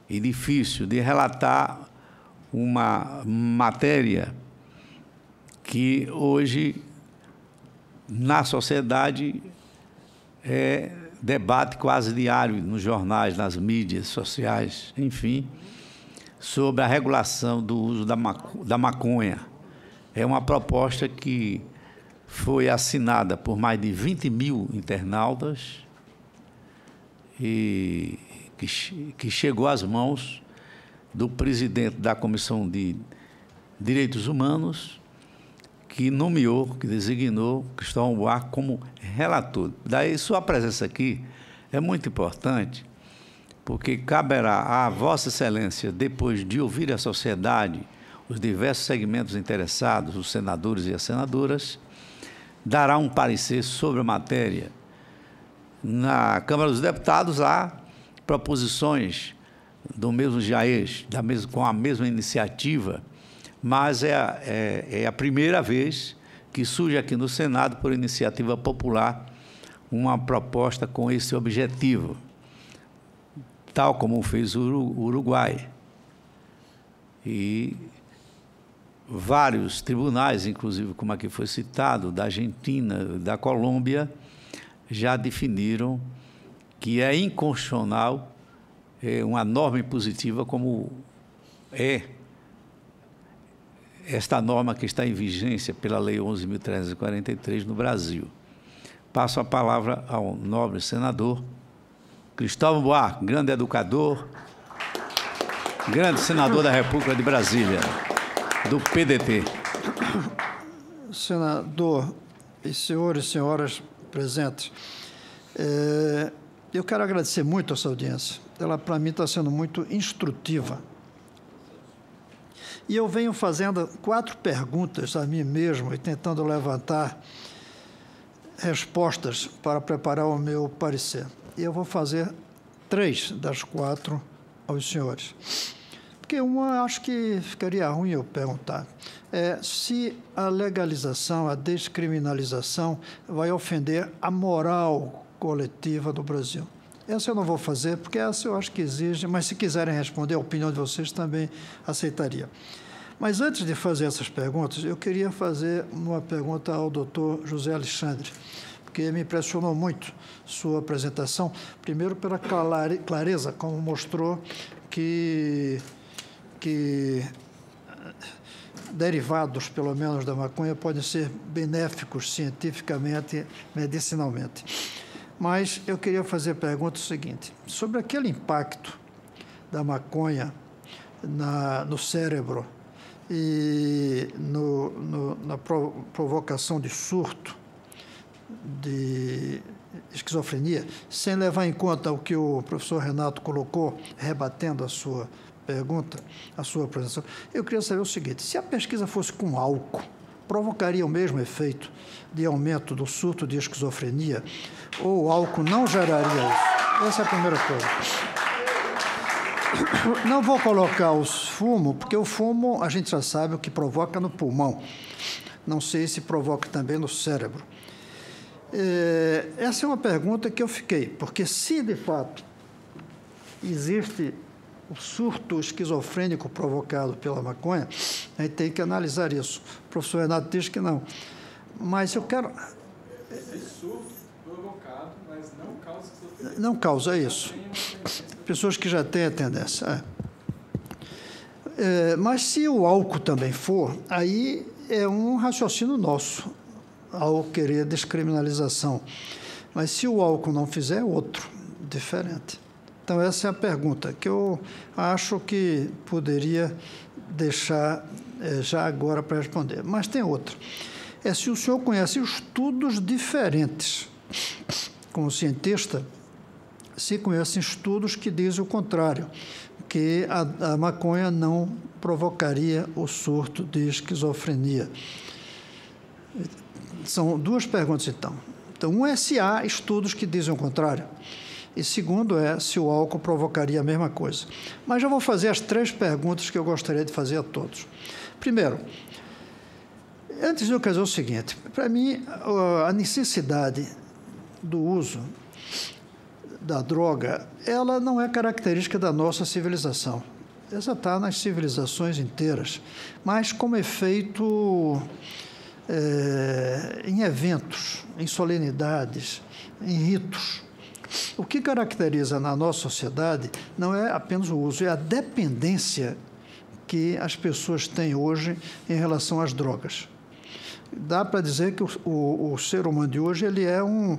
e difícil de relatar uma matéria que hoje, na sociedade, é debate quase diário nos jornais, nas mídias sociais, enfim, sobre a regulação do uso da maconha. É uma proposta que foi assinada por mais de 20 mil internautas e que chegou às mãos do presidente da Comissão de Direitos Humanos, que designou Cristóvão Buarque como relator. Daí, sua presença aqui é muito importante, porque caberá a Vossa Excelência, depois de ouvir a sociedade, os diversos segmentos interessados, os senadores e as senadoras, dará um parecer sobre a matéria. Na Câmara dos Deputados há proposições do mesmo GAES, com a mesma iniciativa, mas é a primeira vez que surge aqui no Senado, por iniciativa popular, uma proposta com esse objetivo, tal como fez o Uruguai. E vários tribunais, inclusive, como aqui foi citado, da Argentina, da Colômbia, já definiram que é inconstitucional uma norma impositiva como esta norma que está em vigência pela Lei 11.343 no Brasil. Passo a palavra ao nobre senador Cristóvão Buarque, grande educador, grande senador da República de Brasília, do PDT. Senador e senhores e senhoras presentes, eu quero agradecer muito essa audiência. Ela, para mim, está sendo muito instrutiva. E eu venho fazendo 4 perguntas a mim mesmo e tentando levantar respostas para preparar o meu parecer. E eu vou fazer 3 das 4 aos senhores. Porque uma, acho que ficaria ruim eu perguntar. Se a legalização, a descriminalização vai ofender a moral coletiva do Brasil. Essa eu não vou fazer, porque essa eu acho que exige, mas se quiserem responder, a opinião de vocês também aceitaria. Mas antes de fazer essas perguntas, eu queria fazer uma pergunta ao doutor José Alexandre, porque me impressionou muito sua apresentação, primeiro pela clareza, como mostrou que derivados, pelo menos, da maconha podem ser benéficos cientificamente, medicinalmente. Mas eu queria fazer a pergunta seguinte, sobre aquele impacto da maconha no cérebro e na provocação de surto, de esquizofrenia, sem levar em conta o que o professor Renato colocou, rebatendo a sua pergunta, a sua apresentação, eu queria saber o seguinte, se a pesquisa fosse com álcool, provocaria o mesmo efeito de aumento do surto de esquizofrenia, ou o álcool não geraria isso? Essa é a primeira coisa. Não vou colocar o fumo, porque o fumo a gente já sabe o que provoca no pulmão. Não sei se provoca também no cérebro. Essa é uma pergunta que eu fiquei, porque se de fato existe o surto esquizofrênico provocado pela maconha, a gente tem que analisar isso. O professor Renato diz que não. Mas eu quero... Esse surto provocado, mas não causa esquizofrenia. Não causa isso. Pessoas que já têm a tendência. Mas se o álcool também for, aí é um raciocínio nosso, ao querer descriminalização. Mas se o álcool não fizer, é outro, diferente. Então, essa é a pergunta que eu acho que poderia deixar já agora para responder. Mas tem outra. Se o senhor conhece estudos diferentes, como cientista, se conhecem estudos que dizem o contrário, que a maconha não provocaria o surto de esquizofrenia. São 2 perguntas, então. Então, se há estudos que dizem o contrário. E segundo se o álcool provocaria a mesma coisa. Mas já vou fazer as 3 perguntas que eu gostaria de fazer a todos. Primeiro, antes de eu dizer o seguinte, para mim, a necessidade do uso da droga, ela não é característica da nossa civilização. Essa está nas civilizações inteiras, mas como efeito em eventos, em solenidades, em ritos. O que caracteriza na nossa sociedade não é apenas o uso, é a dependência que as pessoas têm hoje em relação às drogas. Dá para dizer que o ser humano de hoje ele é um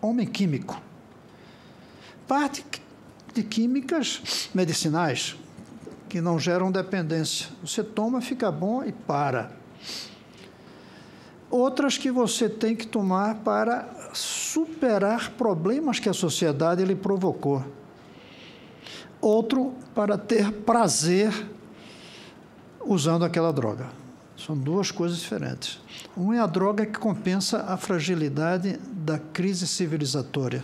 homem químico. Parte de químicas medicinais que não geram dependência. Você toma, fica bom e para. Outras que você tem que tomar para superar problemas que a sociedade lhe provocou. Outro para ter prazer usando aquela droga. São 2 coisas diferentes. Um é a droga que compensa a fragilidade da crise civilizatória,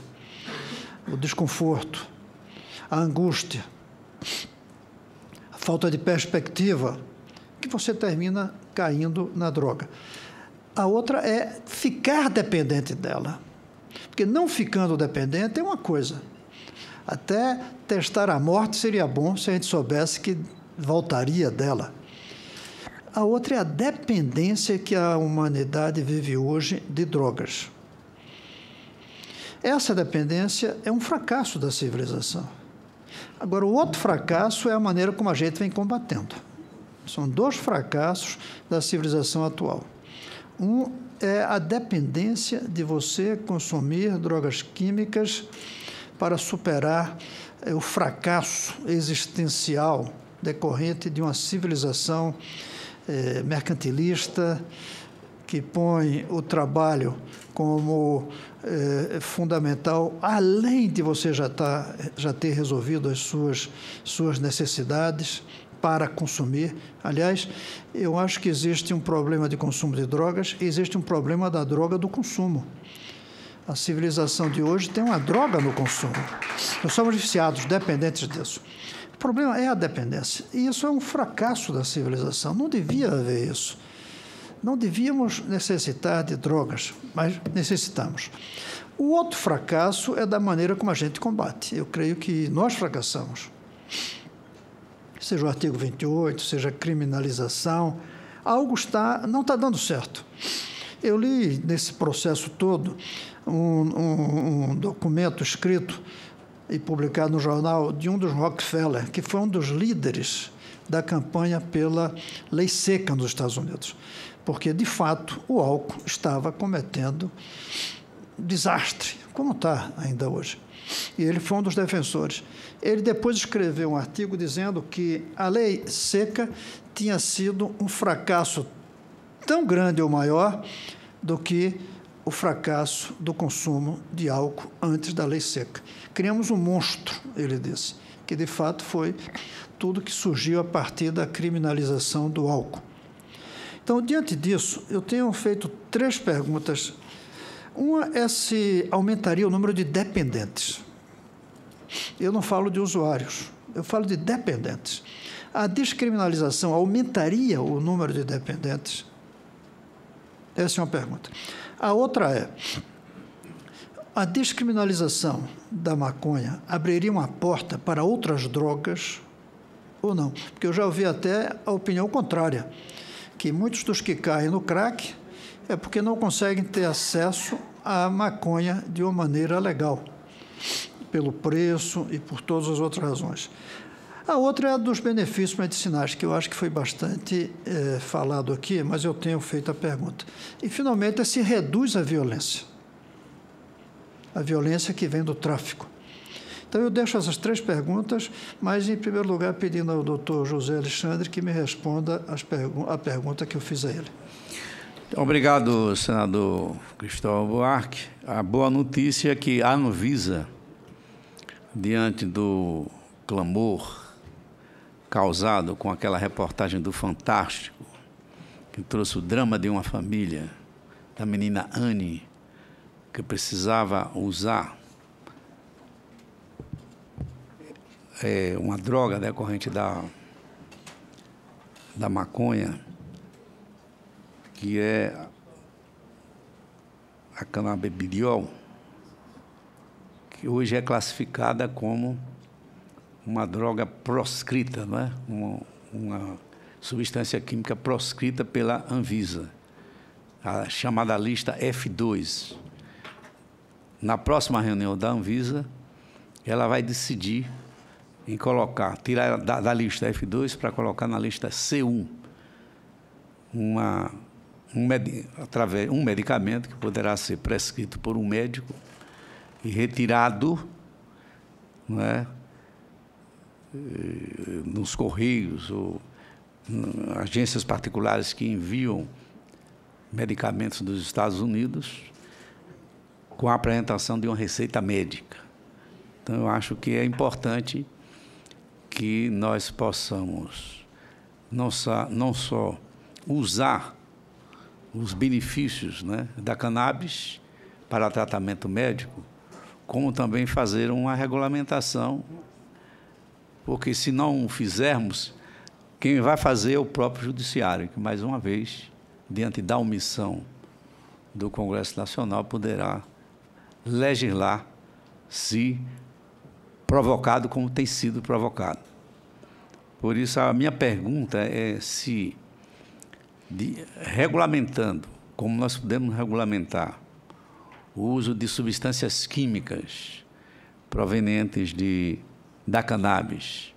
o desconforto, a angústia, a falta de perspectiva, que você termina caindo na droga. A outra é ficar dependente dela. Porque não ficando dependente é uma coisa. Até testar a morte seria bom se a gente soubesse que voltaria dela. A outra é a dependência que a humanidade vive hoje de drogas. Essa dependência é um fracasso da civilização. Agora, o outro fracasso é a maneira como a gente vem combatendo. São dois fracassos da civilização atual. Um é a dependência de você consumir drogas químicas para superar o fracasso existencial decorrente de uma civilização mercantilista que põe o trabalho como fundamental, além de você já ter resolvido as suas necessidades para consumir. Aliás, eu acho que existe um problema de consumo de drogas e existe um problema da droga do consumo. A civilização de hoje tem uma droga no consumo. Nós somos viciados, dependentes disso. O problema é a dependência. E isso é um fracasso da civilização. Não devia haver isso. Não devíamos necessitar de drogas, mas necessitamos. O outro fracasso é da maneira como a gente combate. Eu creio que nós fracassamos. Seja o artigo 28, seja a criminalização, algo não está dando certo. Eu li nesse processo todo um documento escrito e publicado no jornal de um dos Rockefeller, que foi um dos líderes da campanha pela lei seca nos Estados Unidos, porque, de fato, o álcool estava cometendo desastre, como está ainda hoje. E ele foi um dos defensores. Ele depois escreveu um artigo dizendo que a lei seca tinha sido um fracasso tão grande ou maior do que o fracasso do consumo de álcool antes da lei seca. Criamos um monstro, ele disse, que de fato foi tudo que surgiu a partir da criminalização do álcool. Então, diante disso, eu tenho feito 3 perguntas. Uma é se aumentaria o número de dependentes. Eu não falo de usuários, eu falo de dependentes. A descriminalização aumentaria o número de dependentes? Essa é uma pergunta. A outra é, a descriminalização da maconha abriria uma porta para outras drogas ou não? Porque eu já ouvi até a opinião contrária, que muitos dos que caem no crack é porque não conseguem ter acesso à maconha de uma maneira legal, pelo preço e por todas as outras razões. A outra é a dos benefícios medicinais, que eu acho que foi bastante falado aqui, mas eu tenho feito a pergunta. E, finalmente, se reduz a violência que vem do tráfico. Então, eu deixo essas 3 perguntas, mas, em primeiro lugar, pedindo ao doutor José Alexandre que me responda a pergunta que eu fiz a ele. Obrigado, senador Cristóvão Buarque. A boa notícia é que a Anvisa, diante do clamor causado com aquela reportagem do Fantástico, que trouxe o drama de uma família, da menina Anne, que precisava usar uma droga decorrente da maconha, que é a canabidiol, que hoje é classificada como uma droga proscrita, não é? Uma substância química proscrita pela Anvisa, a chamada lista F2. Na próxima reunião da Anvisa, ela vai decidir em tirar da lista F2 para colocar na lista C1 um medicamento que poderá ser prescrito por um médico e retirado, não é, nos correios ou agências particulares que enviam medicamentos dos Estados Unidos com a apresentação de uma receita médica. Então, eu acho que é importante que nós possamos não só usar os benefícios, né, da cannabis para tratamento médico, como também fazer uma regulamentação, porque se não fizermos, quem vai fazer é o próprio judiciário, que mais uma vez, diante da omissão do Congresso Nacional, poderá legislar se provocado como tem sido provocado. Por isso, a minha pergunta é se, regulamentando, como nós podemos regulamentar o uso de substâncias químicas provenientes da cannabis,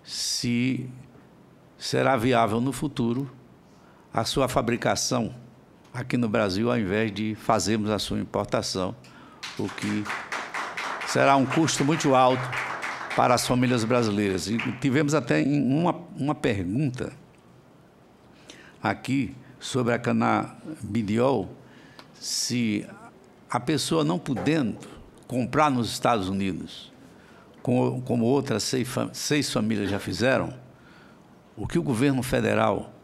se será viável no futuro a sua fabricação aqui no Brasil, ao invés de fazermos a sua importação, o que será um custo muito alto para as famílias brasileiras. E tivemos até uma pergunta aqui sobre a canabidiol, se a pessoa não podendo comprar nos Estados Unidos, como outras 6 famílias já fizeram, o que o governo federal,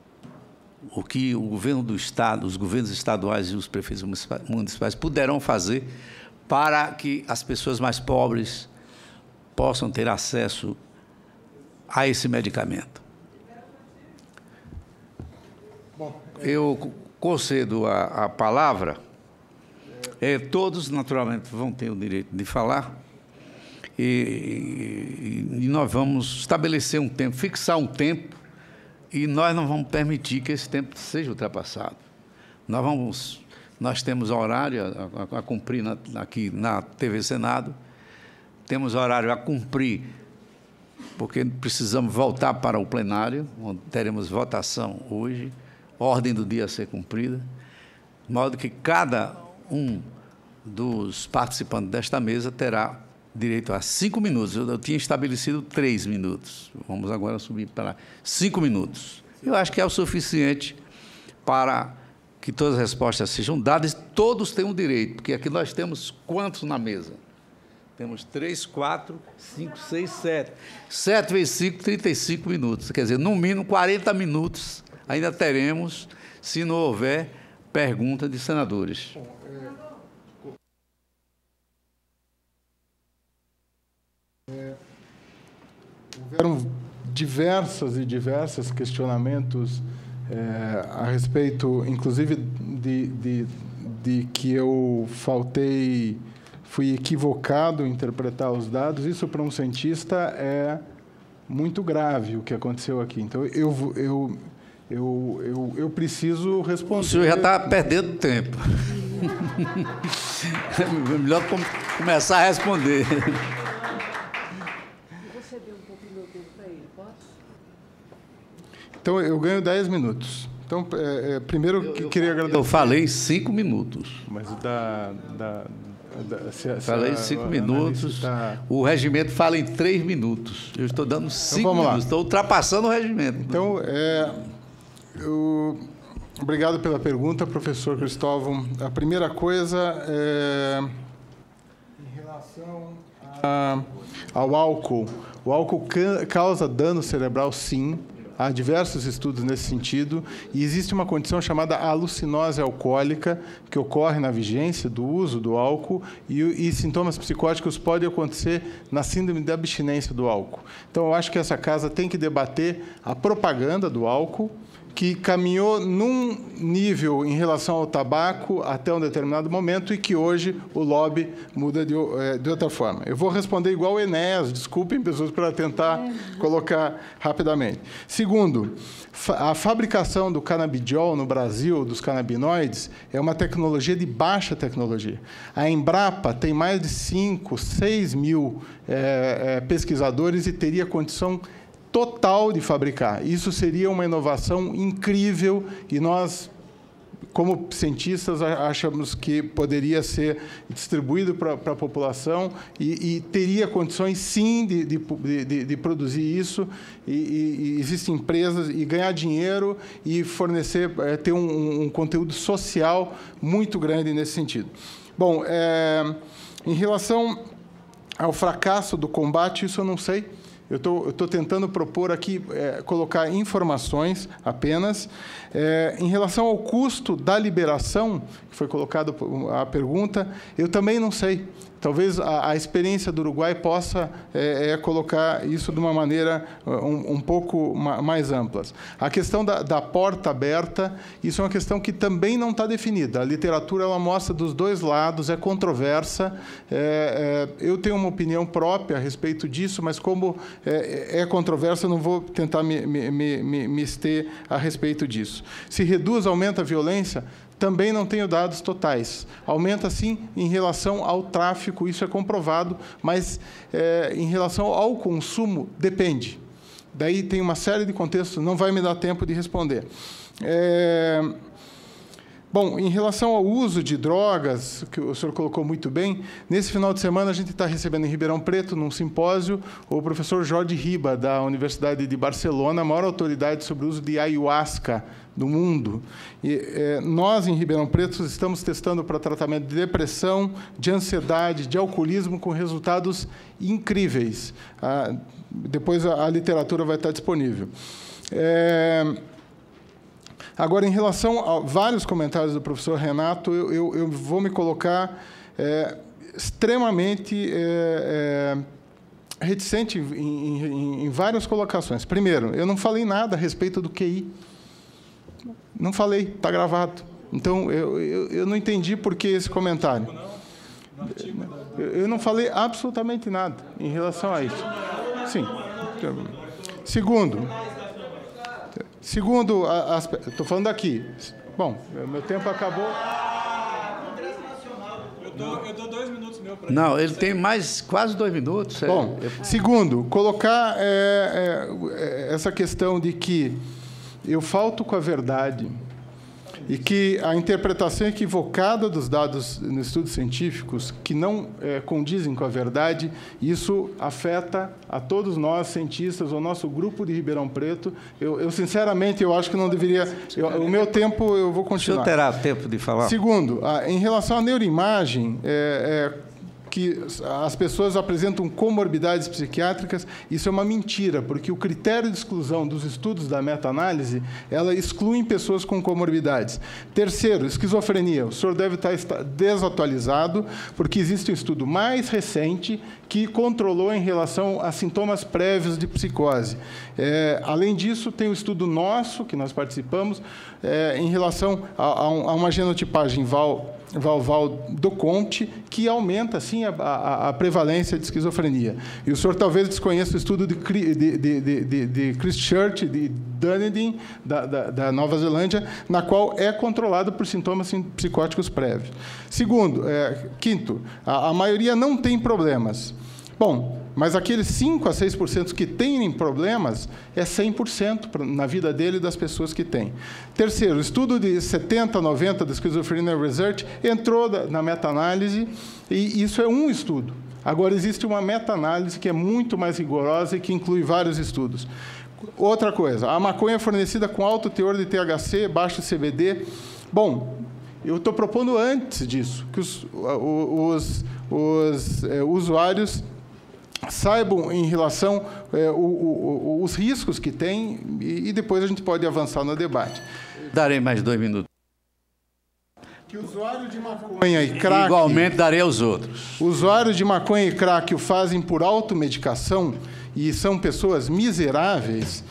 o que o governo do Estado, os governos estaduais e os prefeitos municipais puderão fazer para que as pessoas mais pobres possam ter acesso a esse medicamento. Eu concedo a palavra. Todos, naturalmente, vão ter o direito de falar e nós vamos estabelecer um tempo, fixar um tempo, e nós não vamos permitir que esse tempo seja ultrapassado. Nós temos horário a cumprir aqui na TV Senado, temos horário a cumprir, porque precisamos voltar para o plenário, onde teremos votação hoje, ordem do dia a ser cumprida, de modo que cada um dos participantes desta mesa terá direito a 5 minutos. Eu tinha estabelecido 3 minutos. Vamos agora subir para 5 minutos. Eu acho que é o suficiente para que todas as respostas sejam dadas. Todos têm um direito, porque aqui nós temos quantos na mesa? Temos 3, 4, 5, 6, 7. 7 vezes 5, 35 minutos. Quer dizer, no mínimo 40 minutos ainda teremos, se não houver pergunta de senadores. Houveram diversos questionamentos a respeito, inclusive, de que eu fui equivocado em interpretar os dados. Isso, para um cientista, é muito grave o que aconteceu aqui. Então, eu preciso responder. O senhor já está perdendo tempo. É melhor começar a responder. Então, eu ganho 10 minutos. Então, primeiro, queria agradecer... Eu falei 5 minutos. Mas falei 5 minutos. O regimento fala em 3 minutos. Eu estou dando 5 minutos. Estou ultrapassando o regimento. Então, obrigado pela pergunta, professor Cristóvão. A primeira coisa em relação ao álcool. O álcool causa dano cerebral, sim. Há diversos estudos nesse sentido, e existe uma condição chamada alucinose alcoólica, que ocorre na vigência do uso do álcool, e sintomas psicóticos podem acontecer na síndrome de abstinência do álcool. Então, eu acho que essa casa tem que debater a propaganda do álcool, que caminhou num nível em relação ao tabaco até um determinado momento e que hoje o lobby muda de outra forma. Eu vou responder igual o Enéas, desculpem, pessoas, para tentar colocar rapidamente. Segundo, a fabricação do canabidiol no Brasil, dos canabinoides, é uma tecnologia de baixa tecnologia. A Embrapa tem mais de 5, 6 mil pesquisadores e teria condição total de fabricar. Isso seria uma inovação incrível e nós, como cientistas, achamos que poderia ser distribuído para a população e teria condições, sim, de produzir isso. E existem empresas e ganhar dinheiro e fornecer, ter um conteúdo social muito grande nesse sentido. Bom, em relação ao fracasso do combate, isso eu não sei. Eu estou tentando propor aqui, colocar informações apenas. Em relação ao custo da liberação, que foi colocada a pergunta, eu também não sei. Talvez a experiência do Uruguai possa colocar isso de uma maneira um pouco mais ampla. A questão da porta aberta, isso é uma questão que também não está definida. A literatura ela mostra dos dois lados, é controversa. Eu tenho uma opinião própria a respeito disso, mas como é controversa, eu não vou tentar me ester a respeito disso. Se reduz, aumenta a violência, também não tenho dados totais. Aumenta, sim, em relação ao tráfico, isso é comprovado, mas em relação ao consumo, depende. Daí tem uma série de contextos, não vai me dar tempo de responder. Bom, em relação ao uso de drogas, que o senhor colocou muito bem, nesse final de semana a gente está recebendo em Ribeirão Preto, num simpósio, o professor Jorge Riba, da Universidade de Barcelona, a maior autoridade sobre o uso de ayahuasca do mundo. E, nós, em Ribeirão Preto, estamos testando para tratamento de depressão, de ansiedade, de alcoolismo, com resultados incríveis. Depois a literatura vai estar disponível. Agora, em relação a vários comentários do professor Renato, eu vou me colocar extremamente reticente em várias colocações. Primeiro, eu não falei nada a respeito do QI. Não falei, está gravado. Então, eu não entendi por que esse comentário. Eu não falei absolutamente nada em relação a isso. Sim. Segundo, estou falando aqui. Bom, meu tempo acabou. Eu dou 2 minutos meu para Não, ele tem mais quase 2 minutos. Bom, segundo, colocar essa questão de que eu falto com a verdade e que a interpretação equivocada dos dados nos estudos científicos, que não condizem com a verdade, isso afeta a todos nós, cientistas, o nosso grupo de Ribeirão Preto. Eu sinceramente, eu acho que não deveria... o meu tempo, eu vou continuar. O senhor terá tempo de falar? Segundo, em relação à neuroimagem, que as pessoas apresentam comorbidades psiquiátricas, isso é uma mentira, porque o critério de exclusão dos estudos da meta-análise, ela exclui pessoas com comorbidades. Terceiro, esquizofrenia. O senhor deve estar desatualizado, porque existe um estudo mais recente que controlou em relação a sintomas prévios de psicose. Além disso, tem um estudo nosso, que nós participamos, em relação a uma genotipagem Val do Conte, que aumenta, sim, a prevalência de esquizofrenia. E o senhor talvez desconheça o estudo de Christchurch, de Dunedin, da Nova Zelândia, na qual é controlado por sintomas psicóticos prévios. Segundo, quinto, a maioria não tem problemas. Bom, mas aqueles 5 a 6% que têm problemas é 100% na vida dele e das pessoas que têm. Terceiro, o estudo de 70, 90 da Schizophrenia Research entrou na meta-análise, e isso é um estudo. Agora, existe uma meta-análise que é muito mais rigorosa e que inclui vários estudos. Outra coisa, a maconha fornecida com alto teor de THC, baixo CBD. Bom, eu estou propondo antes disso, que os usuários saibam em relação os riscos que tem, e depois a gente pode avançar no debate. Darei mais 2 minutos. Que o usuário de maconha e crack... Igualmente darei aos outros. Usuários de maconha e crack o fazem por automedicação e são pessoas miseráveis.